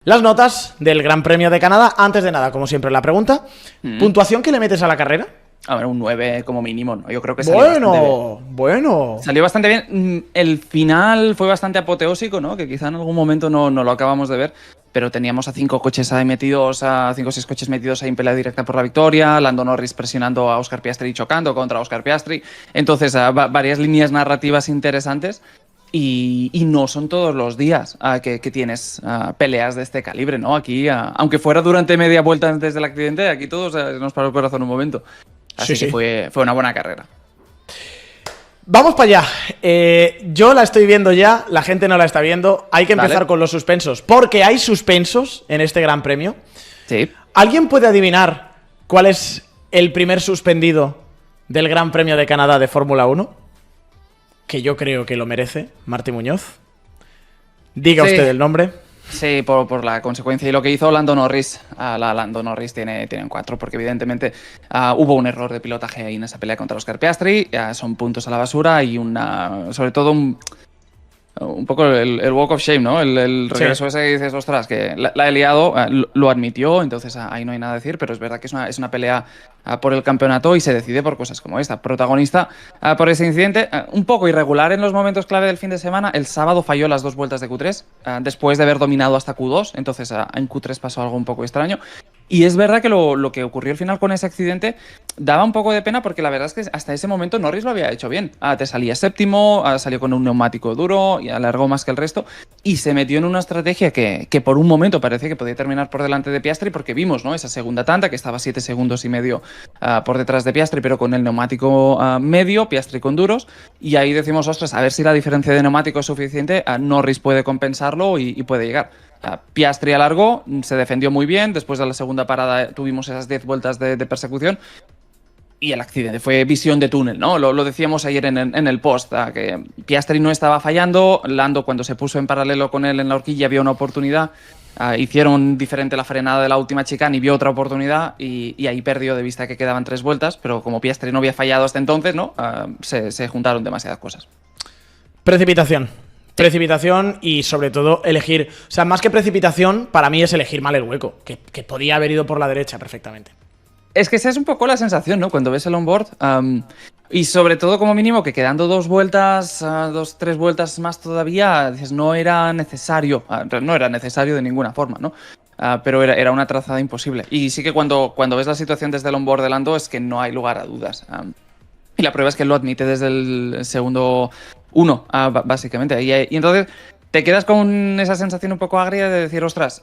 Las notas del Gran Premio de Canadá. Antes de nada, como siempre, la pregunta. ¿Puntuación que le metes a la carrera? A ver, un 9 como mínimo, ¿no? Yo creo que salió bastante bien. Bueno. Salió bastante bien. El final fue bastante apoteósico, ¿no? Que quizá en algún momento no lo acabamos de ver, pero teníamos a 5 coches ahí metidos, a 5 o 6 coches metidos ahí en pelea directa por la victoria, Lando Norris presionando a Oscar Piastri y chocando contra Oscar Piastri. Entonces, varias líneas narrativas interesantes. Y no son todos los días que tienes peleas de este calibre, ¿no? Aquí, aunque fuera durante media vuelta antes del accidente, aquí todos nos paró el corazón un momento. Así que fue una buena carrera. Vamos para allá. Yo la estoy viendo ya, la gente no la está viendo. Hay que empezar con los suspensos, porque hay suspensos en este Gran Premio. Sí. ¿Alguien puede adivinar cuál es el primer suspendido del Gran Premio de Canadá de Fórmula 1? Que yo creo que lo merece, Martí Muñoz. Diga usted el nombre. Sí, por la consecuencia y lo que hizo Lando Norris. Lando Norris tiene un 4, porque evidentemente hubo un error de pilotaje ahí en esa pelea contra Oscar Piastri. Son puntos a la basura y sobre todo un poco el walk of shame, ¿no? El regreso ese que dices, ostras, que la he liado, lo admitió, entonces ahí no hay nada a decir, pero es verdad que es una pelea por el campeonato y se decide por cosas como esta. Protagonista por ese incidente, un poco irregular en los momentos clave del fin de semana. El sábado falló las 2 vueltas de Q3, después de haber dominado hasta Q2, entonces en Q3 pasó algo un poco extraño. Y es verdad que lo que ocurrió al final con ese accidente daba un poco de pena, porque la verdad es que hasta ese momento Norris lo había hecho bien. Te salía séptimo, salió con un neumático duro y alargó más que el resto, y se metió en una estrategia que por un momento parecía que podía terminar por delante de Piastri, porque vimos, ¿no?, esa segunda tanda que estaba 7 segundos y medio por detrás de Piastri, pero con el neumático medio, Piastri con duros, y ahí decimos, ostras, a ver si la diferencia de neumático es suficiente, Norris puede compensarlo y puede llegar. Piastri alargó, se defendió muy bien, después de la segunda parada tuvimos esas 10 vueltas de persecución y el accidente fue visión de túnel, ¿no? Lo decíamos ayer en el post, que Piastri no estaba fallando, Lando cuando se puso en paralelo con él en la horquilla vio una oportunidad, hicieron diferente la frenada de la última chicane y vio otra oportunidad y ahí perdió de vista que quedaban 3 vueltas, pero como Piastri no había fallado hasta entonces, ¿no? Se juntaron demasiadas cosas. Precipitación y sobre todo elegir, o sea, más que precipitación, para mí es elegir mal el hueco, que podía haber ido por la derecha perfectamente. Es que esa es un poco la sensación, ¿no?, cuando ves el onboard, y sobre todo como mínimo que quedando 2 vueltas, 2-3 vueltas más todavía, dices, no era necesario de ninguna forma, ¿no? Pero era una trazada imposible. Y sí que cuando ves la situación desde el onboard de Lando es que no hay lugar a dudas. Y la prueba es que él lo admite desde el segundo 1, básicamente. Y entonces te quedas con esa sensación un poco agria de decir, ostras,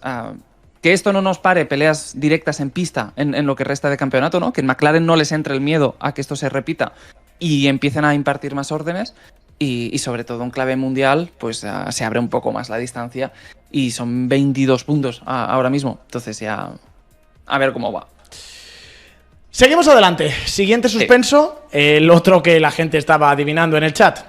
que esto no nos pare peleas directas en pista en lo que resta de campeonato, ¿no? Que en McLaren no les entre el miedo a que esto se repita y empiecen a impartir más órdenes. Y sobre todo en clave mundial, pues se abre un poco más la distancia y son 22 puntos ahora mismo. Entonces ya a ver cómo va. Seguimos adelante. Siguiente suspenso, el otro que la gente estaba adivinando en el chat,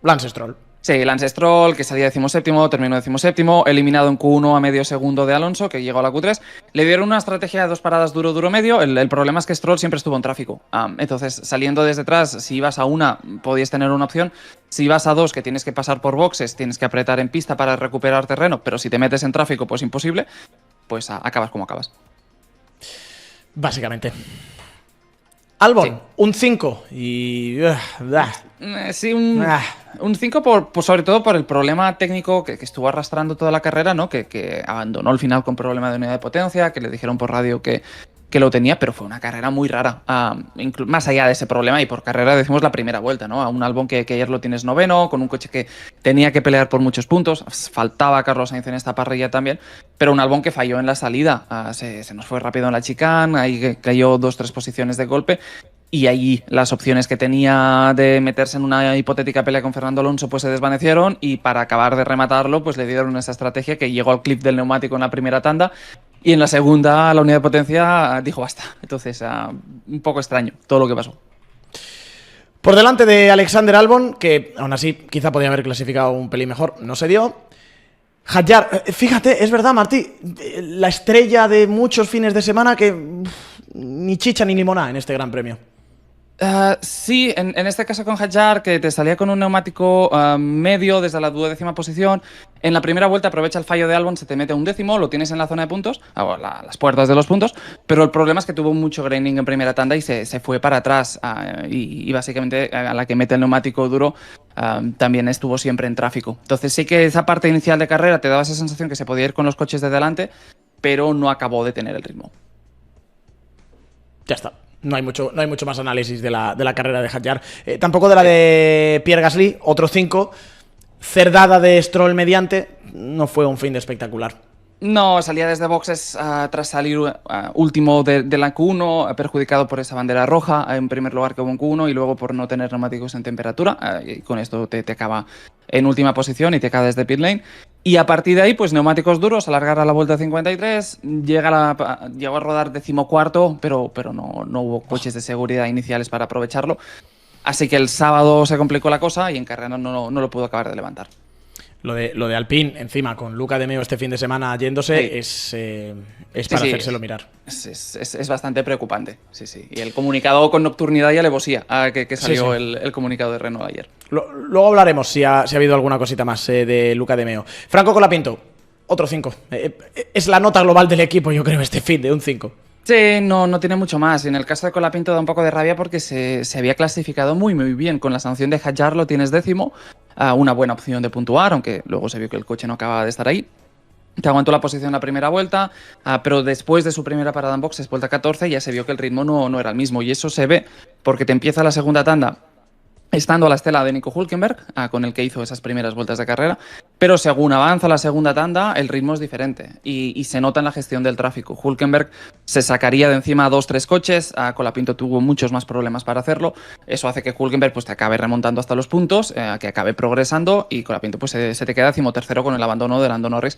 Lance Stroll. Sí, Lance Stroll, que salía 17º, terminó 17º, eliminado en Q1 a medio segundo de Alonso, que llegó a la Q3. Le dieron una estrategia de 2 paradas duro, medio. El problema es que Stroll siempre estuvo en tráfico. Entonces, saliendo desde atrás, si ibas a una, podías tener una opción. Si vas a 2, que tienes que pasar por boxes, tienes que apretar en pista para recuperar terreno, pero si te metes en tráfico, pues imposible, pues acabas como acabas. Básicamente. Albon, un 5 y... Sí, un 5 sobre todo por el problema técnico que estuvo arrastrando toda la carrera, ¿no? Que abandonó al final con problema de unidad de potencia, que le dijeron por radio que lo tenía, pero fue una carrera muy rara. Más allá de ese problema, y por carrera decimos la primera vuelta, ¿no? A un Albon que ayer lo tienes 9º, con un coche que tenía que pelear por muchos puntos. Faltaba Carlos Sainz en esta parrilla también, pero un Albon que falló en la salida. Se nos fue rápido en la chicane, ahí cayó 2-3 posiciones de golpe. Y ahí las opciones que tenía de meterse en una hipotética pelea con Fernando Alonso pues se desvanecieron, y para acabar de rematarlo pues le dieron esa estrategia que llegó al clip del neumático en la primera tanda y en la segunda la unidad de potencia dijo basta. Entonces un poco extraño todo lo que pasó. Por delante de Alexander Albon, que aún así quizá podía haber clasificado un pelín mejor, no se dio. Hadjar, fíjate, es verdad, Martí, la estrella de muchos fines de semana que ni chicha ni limonada en este Gran Premio. Sí, en este caso con Hadjar, que te salía con un neumático medio desde la 12ª posición. En la primera vuelta aprovecha el fallo de Albon, se te mete a 1º, lo tienes en la zona de puntos, las puertas de los puntos, pero el problema es que tuvo mucho graining en primera tanda y se fue para atrás. Y básicamente a la que mete el neumático duro también estuvo siempre en tráfico. Entonces sí que esa parte inicial de carrera te daba esa sensación que se podía ir con los coches de delante, pero no acabó de tener el ritmo. Ya está. No hay mucho más análisis de la carrera de Hadjar. Tampoco de la de Pierre Gasly, otro 5. Cerdada de Stroll mediante. No fue un fin de espectacular. No, salía desde boxes tras salir último de la Q1, perjudicado por esa bandera roja, en primer lugar que hubo en Q1, y luego por no tener neumáticos en temperatura. Y con esto te acaba en última posición y te cae desde pit lane. Y a partir de ahí, pues neumáticos duros, alargar a la vuelta 53, llegó a rodar 14º, pero no hubo coches de seguridad iniciales para aprovecharlo. Así que el sábado se complicó la cosa y en carrera no lo pudo acabar de levantar. Lo de Alpine, encima, con Luca de Meo este fin de semana yéndose, sí. es para hacérselo mirar. Es bastante preocupante, sí. Y el comunicado con nocturnidad y alevosía que salió Sí. el comunicado de Renault ayer. Luego hablaremos si ha habido alguna cosita más de Luca de Meo. Franco Colapinto, otro 5. Es la nota global del equipo, yo creo, este fin de un 5. Sí, no tiene mucho más. En el caso de Colapinto da un poco de rabia porque se había clasificado muy bien. Con la sanción de Hadjar lo tienes 10º, una buena opción de puntuar, aunque luego se vio que el coche no acababa de estar ahí. Te aguantó la posición en la primera vuelta, pero después de su primera parada en boxes, vuelta 14, ya se vio que el ritmo no era el mismo. Y eso se ve porque te empieza la segunda tanda estando a la estela de Nico Hülkenberg, con el que hizo esas primeras vueltas de carrera, pero según avanza la segunda tanda, el ritmo es diferente y se nota en la gestión del tráfico. Hülkenberg se sacaría de encima a 2-3 coches, Colapinto tuvo muchos más problemas para hacerlo. Eso hace que Hülkenberg pues, te acabe remontando hasta los puntos, que acabe progresando, y Colapinto pues, se te queda 13º con el abandono de Lando Norris.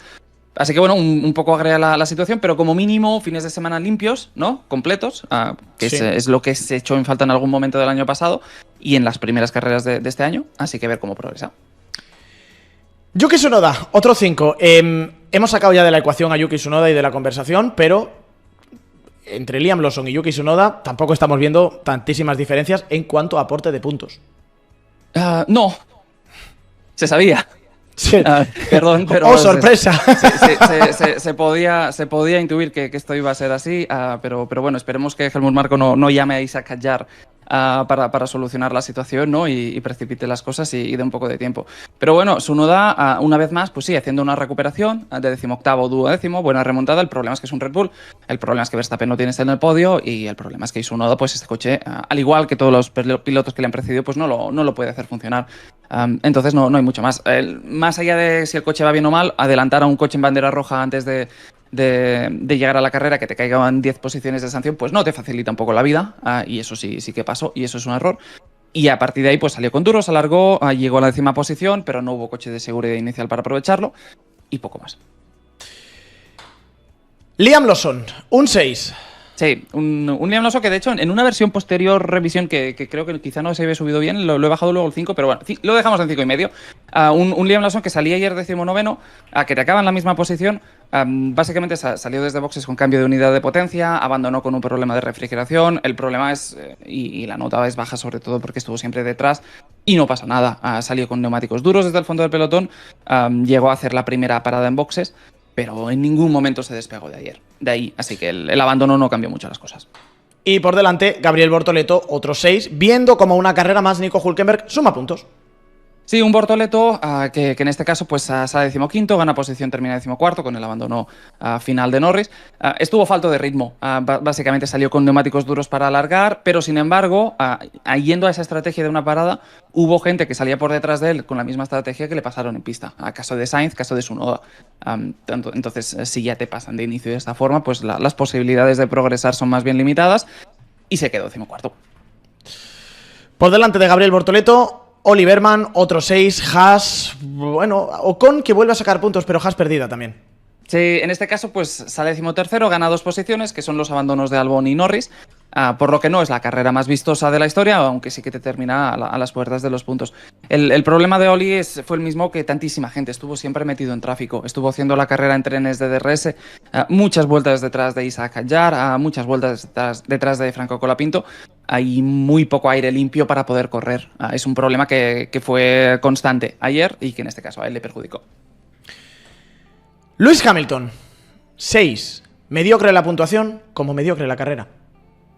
Así que bueno, un poco agria la situación, pero como mínimo fines de semana limpios, ¿no? Completos, que Sí. es lo que se echó en falta en algún momento del año pasado y en las primeras carreras de este año, así que ver cómo progresa. Yuki Tsunoda, otro 5. Hemos sacado ya de la ecuación a Yuki Tsunoda y de la conversación, pero entre Liam Lawson y Yuki Tsunoda tampoco estamos viendo tantísimas diferencias en cuanto a aporte de puntos. No, se sabía. Sí. Perdón, pero... ¡Oh, sorpresa! Se podía intuir que esto iba a ser así, pero bueno, esperemos que Helmut Marko no llame a Isaac Hadjar para solucionar la situación, ¿no? y precipite las cosas y dé un poco de tiempo. Pero bueno, Tsunoda, una vez más, pues sí, haciendo una recuperación de 18º, 12º, buena remontada. El problema es que es un Red Bull, el problema es que Verstappen no tiene en el podio y el problema es que Tsunoda, pues este coche, al igual que todos los pilotos que le han precedido, pues no lo puede hacer funcionar. Entonces no hay mucho más. Más allá de si el coche va bien o mal, adelantar a un coche en bandera roja antes de llegar a la carrera, que te caigan 10 posiciones de sanción, pues no te facilita un poco la vida, y eso sí que pasó, y eso es un error. Y a partir de ahí pues salió con duros, alargó, llegó a la 10ª posición, pero no hubo coche de seguridad inicial para aprovecharlo, y poco más. Liam Lawson, un 6. Sí, un Liam Lawson que de hecho en una versión posterior revisión que creo que quizá no se había subido bien, lo he bajado luego el 5, pero bueno, lo dejamos en 5,5. Un Liam Lawson que salía ayer 19º, que te acaba en la misma posición. Básicamente salió desde boxes con cambio de unidad de potencia, abandonó con un problema de refrigeración. El problema es, y la nota es baja sobre todo porque estuvo siempre detrás y no pasa nada. Salió con neumáticos duros desde el fondo del pelotón, llegó a hacer la primera parada en boxes, pero en ningún momento se despegó de ahí. Así que el abandono no cambió mucho las cosas. Y por delante, Gabriel Bortoleto, otro 6, viendo como una carrera más Nico Hülkenberg suma puntos. Sí, un Bortoleto que en este caso pues sale 15º, gana posición, termina 14º con el abandono final de Norris. Estuvo falto de ritmo, básicamente salió con neumáticos duros para alargar, pero sin embargo, yendo a esa estrategia de una parada, hubo gente que salía por detrás de él con la misma estrategia que le pasaron en pista. Caso de Sainz, caso de Tsunoda. Entonces, si ya te pasan de inicio de esta forma, pues las posibilidades de progresar son más bien limitadas y se quedó 14º. Por delante de Gabriel Bortoleto, Oliverman, otro 6, Haas, bueno, Ocon que vuelve a sacar puntos, pero Haas perdida también. Sí, en este caso, pues sale 13º, gana 2 posiciones, que son los abandonos de Albon y Norris, por lo que no es la carrera más vistosa de la historia, aunque sí que te termina a las puertas de los puntos. El problema de Oli fue el mismo que tantísima gente, estuvo siempre metido en tráfico, estuvo haciendo la carrera en trenes de DRS, muchas vueltas detrás de Isaac Hadjar, muchas vueltas detrás de Franco Colapinto, hay muy poco aire limpio para poder correr. Es un problema que fue constante ayer y que en este caso a él le perjudicó. Lewis Hamilton, 6. Mediocre la puntuación, como mediocre la carrera.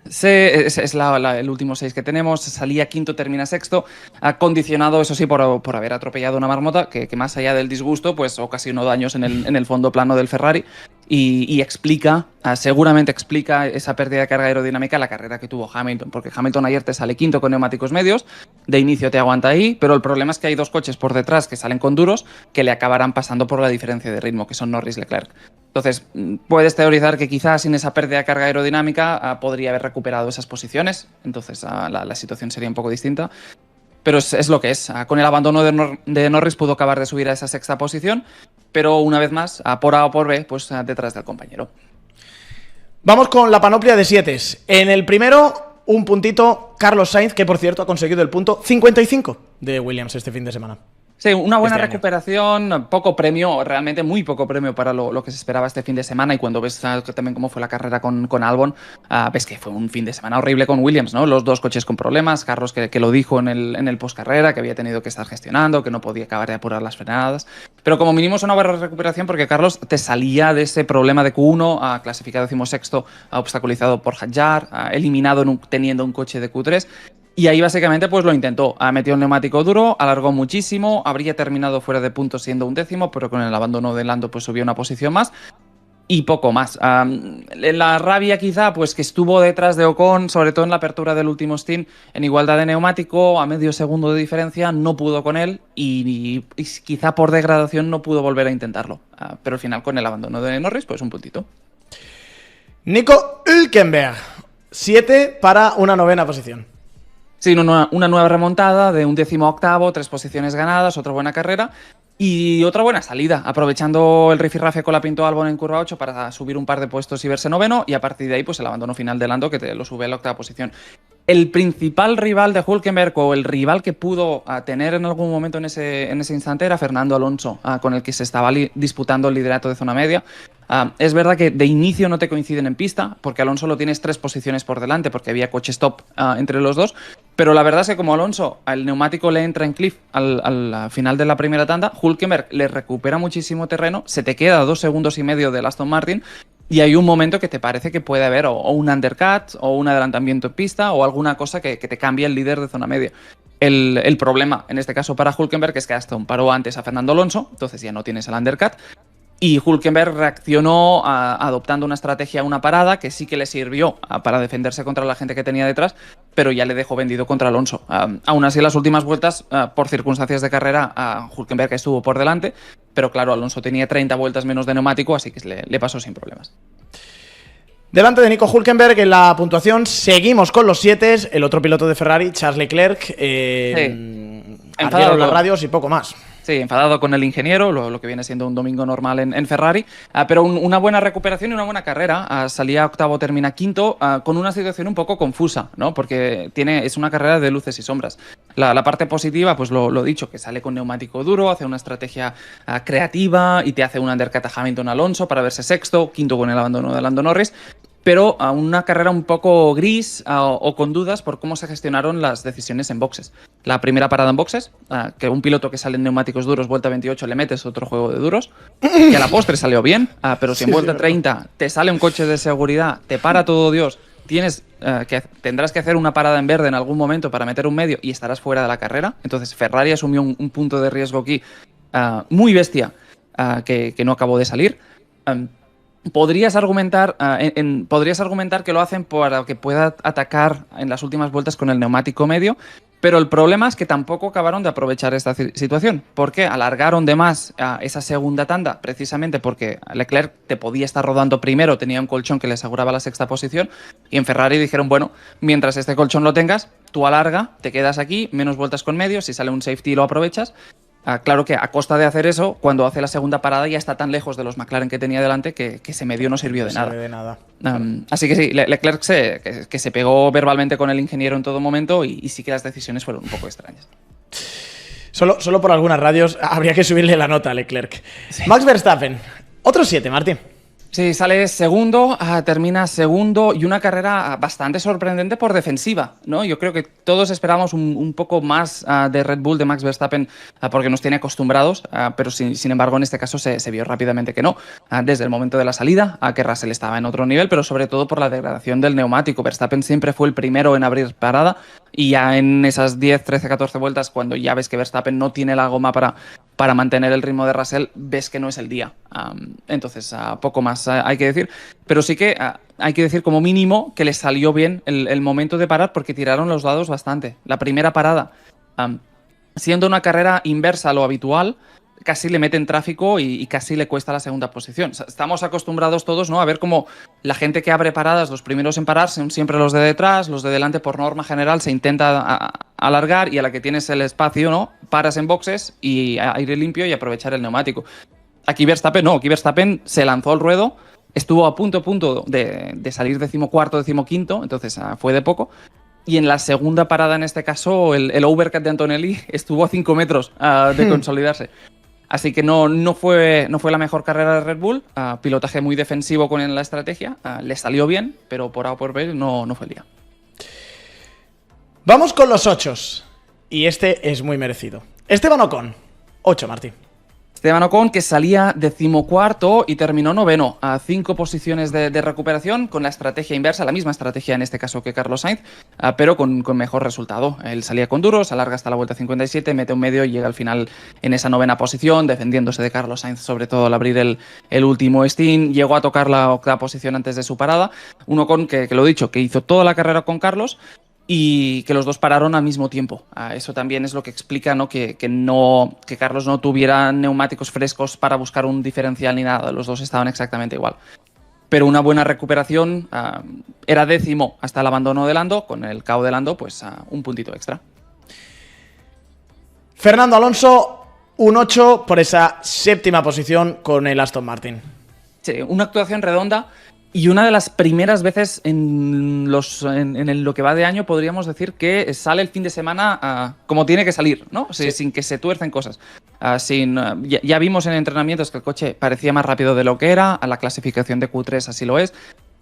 Sí, es el último 6 que tenemos. Salía quinto, termina sexto. Ha condicionado, eso sí, por haber atropellado una marmota que más allá del disgusto, pues ocasionó daños en el fondo plano del Ferrari. Y explica, seguramente explica esa pérdida de carga aerodinámica la carrera que tuvo Hamilton. Porque Hamilton ayer te sale quinto con neumáticos medios, de inicio te aguanta ahí, pero el problema es que hay 2 coches por detrás que salen con duros que le acabarán pasando por la diferencia de ritmo, que son Norris y Leclerc. Entonces, puedes teorizar que quizás sin esa pérdida de carga aerodinámica podría haber recuperado esas posiciones. Entonces, la situación sería un poco distinta. Pero es lo que es. Con el abandono de Norris pudo acabar de subir a esa 6ª posición, pero una vez más, por A o por B, pues detrás del compañero. Vamos con la panoplia de 7. En el primero, un puntito, Carlos Sainz, que por cierto ha conseguido el punto 55 de Williams este fin de semana. Sí, una buena este recuperación, poco premio, realmente muy poco premio para lo que se esperaba este fin de semana, y cuando ves también cómo fue la carrera con Albon, ves que fue un fin de semana horrible con Williams, ¿no? Los 2 coches con problemas, Carlos que lo dijo en el postcarrera, que había tenido que estar gestionando, que no podía acabar de apurar las frenadas, pero como mínimo es una buena recuperación porque Carlos te salía de ese problema de Q1, clasificado 16º, obstaculizado por Hadjar, eliminado teniendo un coche de Q3. Y ahí básicamente pues lo intentó, metió un neumático duro, alargó muchísimo, habría terminado fuera de puntos siendo 11º, pero con el abandono de Lando pues subió una posición más y poco más. La rabia quizá pues que estuvo detrás de Ocon, sobre todo en la apertura del último stint, en igualdad de neumático, a medio segundo de diferencia, no pudo con él y quizá por degradación no pudo volver a intentarlo. Pero al final con el abandono de Norris pues un puntito. Nico Hülkenberg, 7 para una 9ª posición. Sí, una nueva remontada de un 18º, 3 posiciones ganadas, otra buena carrera y otra buena salida, aprovechando el rifirrafe con la Pinto Albon en curva 8 para subir un par de puestos y verse noveno, y a partir de ahí pues el abandono final de Lando que te lo sube a la 8ª posición. El principal rival de Hülkenberg, o el rival que pudo tener en algún momento en ese instante, era Fernando Alonso, con el que se estaba disputando el liderato de zona media. Es verdad que de inicio no te coinciden en pista, porque Alonso lo tienes 3 posiciones por delante, porque había coches top entre los dos, pero la verdad es que como Alonso, el neumático le entra en cliff al final de la primera tanda, Hülkenberg le recupera muchísimo terreno, se te queda 2 segundos y medio del Aston Martin, y hay un momento que te parece que puede haber o un undercut, o un adelantamiento en pista, o alguna cosa que te cambie el líder de zona media. El problema, en este caso para Hülkenberg, es que Aston paró antes a Fernando Alonso, entonces ya no tienes el undercut, y Hülkenberg reaccionó adoptando una estrategia, una parada, que sí que le sirvió para defenderse contra la gente que tenía detrás, pero ya le dejó vendido contra Alonso. Aún así, en las últimas vueltas, por circunstancias de carrera, Hülkenberg estuvo por delante, pero claro, Alonso tenía 30 vueltas menos de neumático, así que le pasó sin problemas. Delante de Nico Hülkenberg en la puntuación seguimos con los 7, el otro piloto de Ferrari, Charles Leclerc, ardieron las radios y poco más. Sí, enfadado con el ingeniero, lo que viene siendo un domingo normal en Ferrari, pero una buena recuperación y una buena carrera. Salía 8º, termina 5º, con una situación un poco confusa, ¿no? Porque es una carrera de luces y sombras. La parte positiva, pues lo dicho, que sale con neumático duro, hace una estrategia creativa y te hace un undercut a Hamilton Alonso para verse 6º, 5º con el abandono de Lando Norris, pero a una carrera un poco gris o con dudas por cómo se gestionaron las decisiones en boxes. La primera parada en boxes, que un piloto que sale en neumáticos duros, vuelta 28, le metes otro juego de duros, que a la postre salió bien, pero si en vuelta 30 te sale un coche de seguridad, te para todo Dios, tendrás que hacer una parada en verde en algún momento para meter un medio y estarás fuera de la carrera. Entonces Ferrari asumió un punto de riesgo aquí muy bestia, que no acabó de salir. Podrías argumentar que lo hacen para que pueda atacar en las últimas vueltas con el neumático medio, pero el problema es que tampoco acabaron de aprovechar esta situación, porque alargaron de más esa segunda tanda, precisamente porque Leclerc te podía estar rodando primero, tenía un colchón que le aseguraba la 6ª posición, y en Ferrari dijeron, bueno, mientras este colchón lo tengas, tú alarga, te quedas aquí, menos vueltas con medio, si sale un safety lo aprovechas, Claro que a costa de hacer eso, cuando hace la segunda parada ya está tan lejos de los McLaren que tenía delante que ese medio no sirvió de nada. Así que sí, Leclerc que se pegó verbalmente con el ingeniero en todo momento y sí que las decisiones fueron un poco extrañas. Solo por algunas radios habría que subirle la nota a Leclerc. Sí. Max Verstappen, otro 7, Martín. Sí, sale segundo, termina segundo y una carrera bastante sorprendente por defensiva, ¿no? Yo creo que todos esperamos un poco más de Red Bull, de Max Verstappen, porque nos tiene acostumbrados, pero sin embargo en este caso se vio rápidamente que no. Desde el momento de la salida, que Russell estaba en otro nivel, pero sobre todo por la degradación del neumático. Verstappen siempre fue el primero en abrir parada y ya en esas 10, 13, 14 vueltas, cuando ya ves que Verstappen no tiene la goma para mantener el ritmo de Russell, ves que no es el día. Entonces, poco más hay que decir. Pero sí que hay que decir como mínimo que les salió bien el momento de parar porque tiraron los dados bastante. La primera parada, siendo una carrera inversa a lo habitual, casi le meten tráfico y casi le cuesta la segunda posición. O sea, estamos acostumbrados todos, ¿no?, a ver cómo la gente que abre paradas, los primeros en parar, son siempre los de detrás, los de delante por norma general se intenta alargar y a la que tienes el espacio, ¿no?, paras en boxes y aire limpio y aprovechar el neumático. Aquí Verstappen no, aquí Verstappen se lanzó al ruedo, estuvo a punto de salir 14º, 15º, entonces fue de poco. Y en la segunda parada, en este caso, el overcut de Antonelli estuvo a 5 metros de consolidarse. Así que no fue la mejor carrera de Red Bull. Pilotaje muy defensivo con la estrategia. Le salió bien, pero por A o por B no fue el día. Vamos con los 8. Y este es muy merecido. Esteban Ocon, 8, Martín. Esteban Ocon, que salía 14º y terminó 9º, a 5 posiciones de recuperación con la estrategia inversa, la misma estrategia en este caso que Carlos Sainz, pero con mejor resultado. Él salía con duros, alarga hasta la vuelta 57, mete un medio y llega al final en esa 9ª posición, defendiéndose de Carlos Sainz, sobre todo al abrir el último stint. Llegó a tocar la 8ª posición antes de su parada. Un Ocon que lo he dicho, que hizo toda la carrera con Carlos y que los dos pararon al mismo tiempo. Eso también es lo que explica, ¿no?, que Carlos no tuviera neumáticos frescos para buscar un diferencial ni nada. Los dos estaban exactamente igual. Pero una buena recuperación. Era 10º hasta el abandono de Lando. Con el KO de Lando, pues un puntito extra. Fernando Alonso, un 8 por esa 7ª posición con el Aston Martin. Sí, una actuación redonda. Y una de las primeras veces en lo que va de año podríamos decir que sale el fin de semana como tiene que salir, ¿no? Sí. Sin que se tuercen cosas. Ya vimos en entrenamientos que el coche parecía más rápido de lo que era, a la clasificación de Q3 así lo es,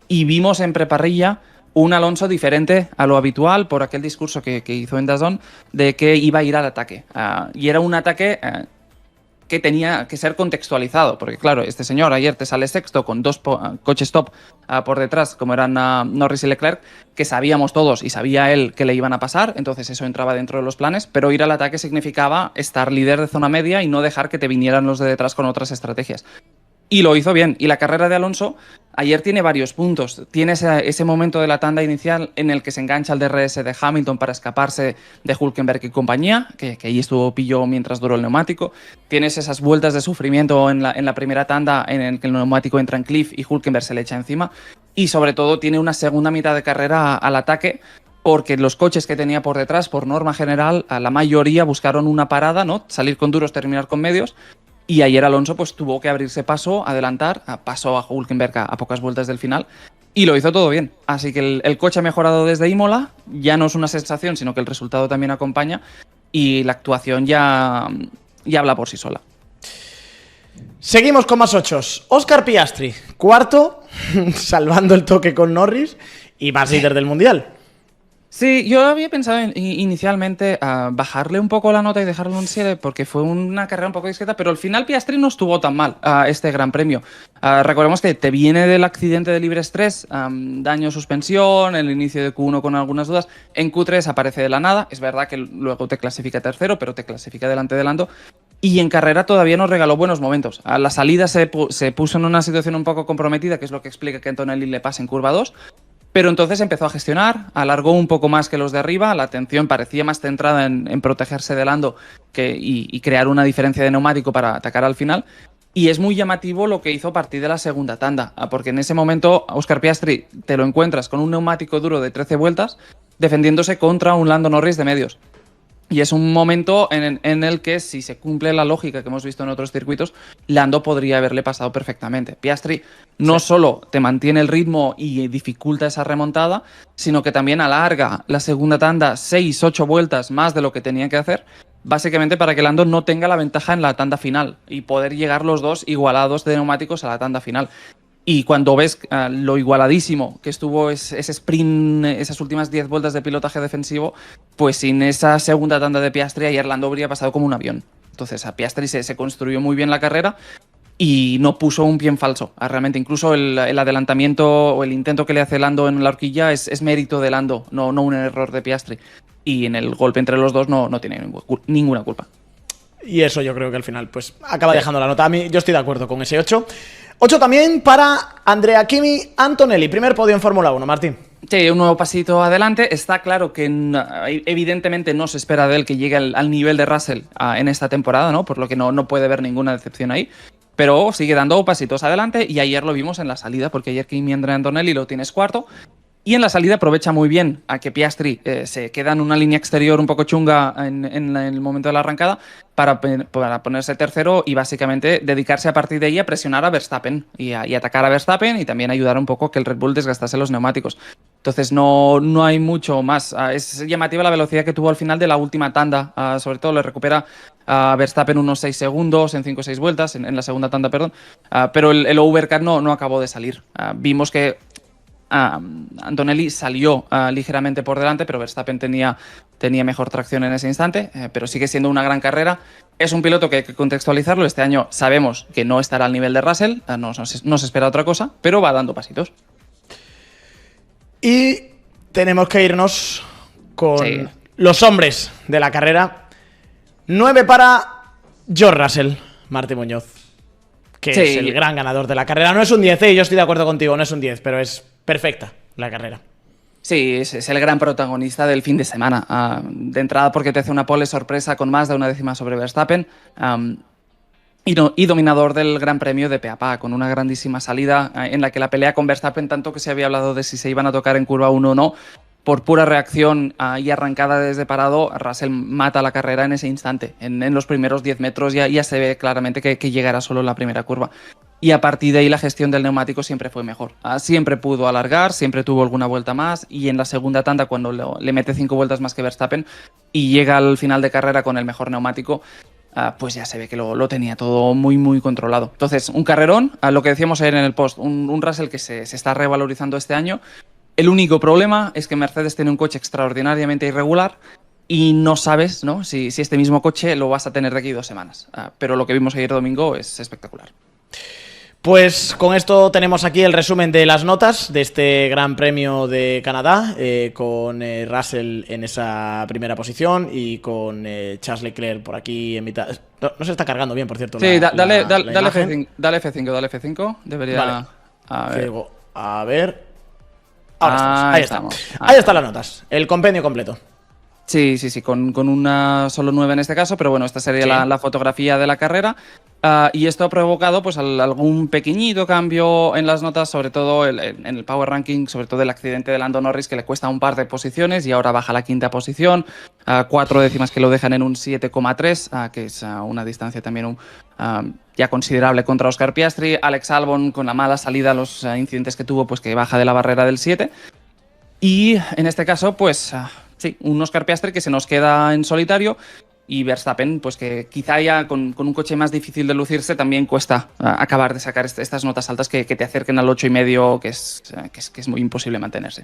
y vimos en preparrilla un Alonso diferente a lo habitual por aquel discurso que hizo en DAZN de que iba a ir al ataque. Y era un ataque que tenía que ser contextualizado, porque claro, este señor ayer te sale sexto con 2 coches top por detrás, como eran Norris y Leclerc, que sabíamos todos y sabía él que le iban a pasar, entonces eso entraba dentro de los planes, pero ir al ataque significaba estar líder de zona media y no dejar que te vinieran los de detrás con otras estrategias. Y lo hizo bien. Y la carrera de Alonso ayer tiene varios puntos. Tiene ese momento de la tanda inicial en el que se engancha el DRS de Hamilton para escaparse de Hülkenberg y compañía, que ahí estuvo pillo mientras duró el neumático. Tienes esas vueltas de sufrimiento en la primera tanda en el que el neumático entra en cliff y Hülkenberg se le echa encima. Y sobre todo tiene una segunda mitad de carrera al ataque, porque los coches que tenía por detrás, por norma general, a la mayoría buscaron una parada, ¿no? Salir con duros, terminar con medios. Y ayer Alonso pues tuvo que abrirse paso, adelantar, pasó a Hülkenberg a pocas vueltas del final y lo hizo todo bien. Así que el coche ha mejorado desde Imola, ya no es una sensación, sino que el resultado también acompaña y la actuación ya habla por sí sola. Seguimos con más 8. Oscar Piastri, 4, salvando el toque con Norris y más líder del Mundial. Sí, yo había pensado inicialmente bajarle un poco la nota y dejarle un 7 porque fue una carrera un poco discreta, pero al final Piastri no estuvo tan mal este Gran Premio. Recordemos que te viene del accidente de Libres 3, daño, suspensión, el inicio de Q1 con algunas dudas. En Q3 aparece de la nada, es verdad que luego te clasifica tercero, pero te clasifica delante de Lando. Y en carrera todavía nos regaló buenos momentos. A la salida se puso en una situación un poco comprometida, que es lo que explica que Antonelli le pase en curva 2. Pero entonces empezó a gestionar, alargó un poco más que los de arriba, la atención parecía más centrada en protegerse de Lando y crear una diferencia de neumático para atacar al final. Y es muy llamativo lo que hizo a partir de la segunda tanda, porque en ese momento Oscar Piastri te lo encuentras con un neumático duro de 13 vueltas defendiéndose contra un Lando Norris de medios. Y es un momento en el que, si se cumple la lógica que hemos visto en otros circuitos, Lando podría haberle pasado perfectamente. Piastri no solo te mantiene el ritmo y dificulta esa remontada, sino que también alarga la segunda tanda 6-8 vueltas más de lo que tenía que hacer, básicamente para que Lando no tenga la ventaja en la tanda final y poder llegar los dos igualados de neumáticos a la tanda final. Y cuando ves lo igualadísimo que estuvo ese sprint, esas últimas 10 vueltas de pilotaje defensivo, pues sin esa segunda tanda de Piastri, ayer Lando habría pasado como un avión. Entonces a Piastri se construyó muy bien la carrera y no puso un pie en falso. Realmente incluso el adelantamiento o el intento que le hace Lando en la horquilla es mérito de Lando, no un error de Piastri. Y en el golpe entre los dos no tiene ninguna culpa. Y eso yo creo que al final pues acaba dejando la nota. A mí, yo estoy de acuerdo con ese 8. 8 también para Andrea Kimi Antonelli. Primer podio en Fórmula 1, Martín. Sí, un nuevo pasito adelante. Está claro que evidentemente no se espera de él que llegue al nivel de Russell en esta temporada, ¿no? Por lo que no puede haber ninguna decepción ahí. Pero sigue dando pasitos adelante y ayer lo vimos en la salida, porque ayer Kimi Andrea Antonelli lo tienes cuarto. Y en la salida aprovecha muy bien a que Piastri se queda en una línea exterior un poco chunga en el momento de la arrancada para ponerse tercero y básicamente dedicarse a partir de ahí a presionar a Verstappen y atacar a Verstappen y también ayudar un poco a que el Red Bull desgastase los neumáticos. Entonces no hay mucho más. Es llamativa la velocidad que tuvo al final de la última tanda. Sobre todo le recupera a Verstappen unos 6 segundos en 5 o 6 vueltas, en la segunda tanda, perdón. Pero el overcut no acabó de salir. Vimos que Antonelli salió ligeramente por delante, pero Verstappen tenía mejor tracción en ese instante, pero sigue siendo una gran carrera. Es un piloto que hay que contextualizarlo. Este año sabemos que no estará al nivel de Russell, no se espera otra cosa, pero va dando pasitos. Y tenemos que irnos con los hombres de la carrera. 9 para George Russell, Martín Muñoz, que es el gran ganador de la carrera. No es un 10, yo estoy de acuerdo contigo, no es un 10, pero es perfecta la carrera. Sí, es el gran protagonista del fin de semana. De entrada porque te hace una pole sorpresa con más de una décima sobre Verstappen. Y dominador del Gran Premio de Pe-a-Pa, con una grandísima salida en la que la pelea con Verstappen, tanto que se había hablado de si se iban a tocar en curva 1 o no, por pura reacción y arrancada desde parado, Russell mata la carrera en ese instante. En los primeros 10 metros ya se ve claramente que llegará solo en la primera curva. Y a partir de ahí la gestión del neumático siempre fue mejor. Siempre pudo alargar, siempre tuvo alguna vuelta más, y en la segunda tanda, cuando le mete 5 vueltas más que Verstappen y llega al final de carrera con el mejor neumático, pues ya se ve que lo tenía todo muy, muy controlado. Entonces, un carrerón, lo que decíamos ayer en el post, un Russell que se está revalorizando este año. El único problema es que Mercedes tiene un coche extraordinariamente irregular y no sabes, ¿no?, si este mismo coche lo vas a tener de aquí 2 semanas. Pero lo que vimos ayer domingo es espectacular. Pues con esto tenemos aquí el resumen de las notas de este Gran Premio de Canadá, con Russell en esa primera posición y con Charles Leclerc por aquí en mitad. No se está cargando bien, por cierto. Sí, dale F5. Debería... Vale. A ver. Ahora ahí estamos. Ahí están las notas. El compendio completo. Sí, con una solo 9 en este caso, pero bueno, esta sería la fotografía de la carrera. Y esto ha provocado pues algún pequeñito cambio en las notas, sobre todo en el Power Ranking, sobre todo el accidente de Lando Norris, que le cuesta un par de posiciones y ahora baja a la 5ª posición, 4 décimas que lo dejan en un 7,3, que es una distancia también ya considerable contra Oscar Piastri. Alex Albon, con la mala salida, los incidentes que tuvo, pues que baja de la barrera del 7. Y en este caso, pues sí, un Oscar Piastri que se nos queda en solitario. Y Verstappen, pues que quizá ya con un coche más difícil de lucirse también cuesta acabar de sacar estas notas altas que te acerquen al 8,5, que es muy imposible mantenerse.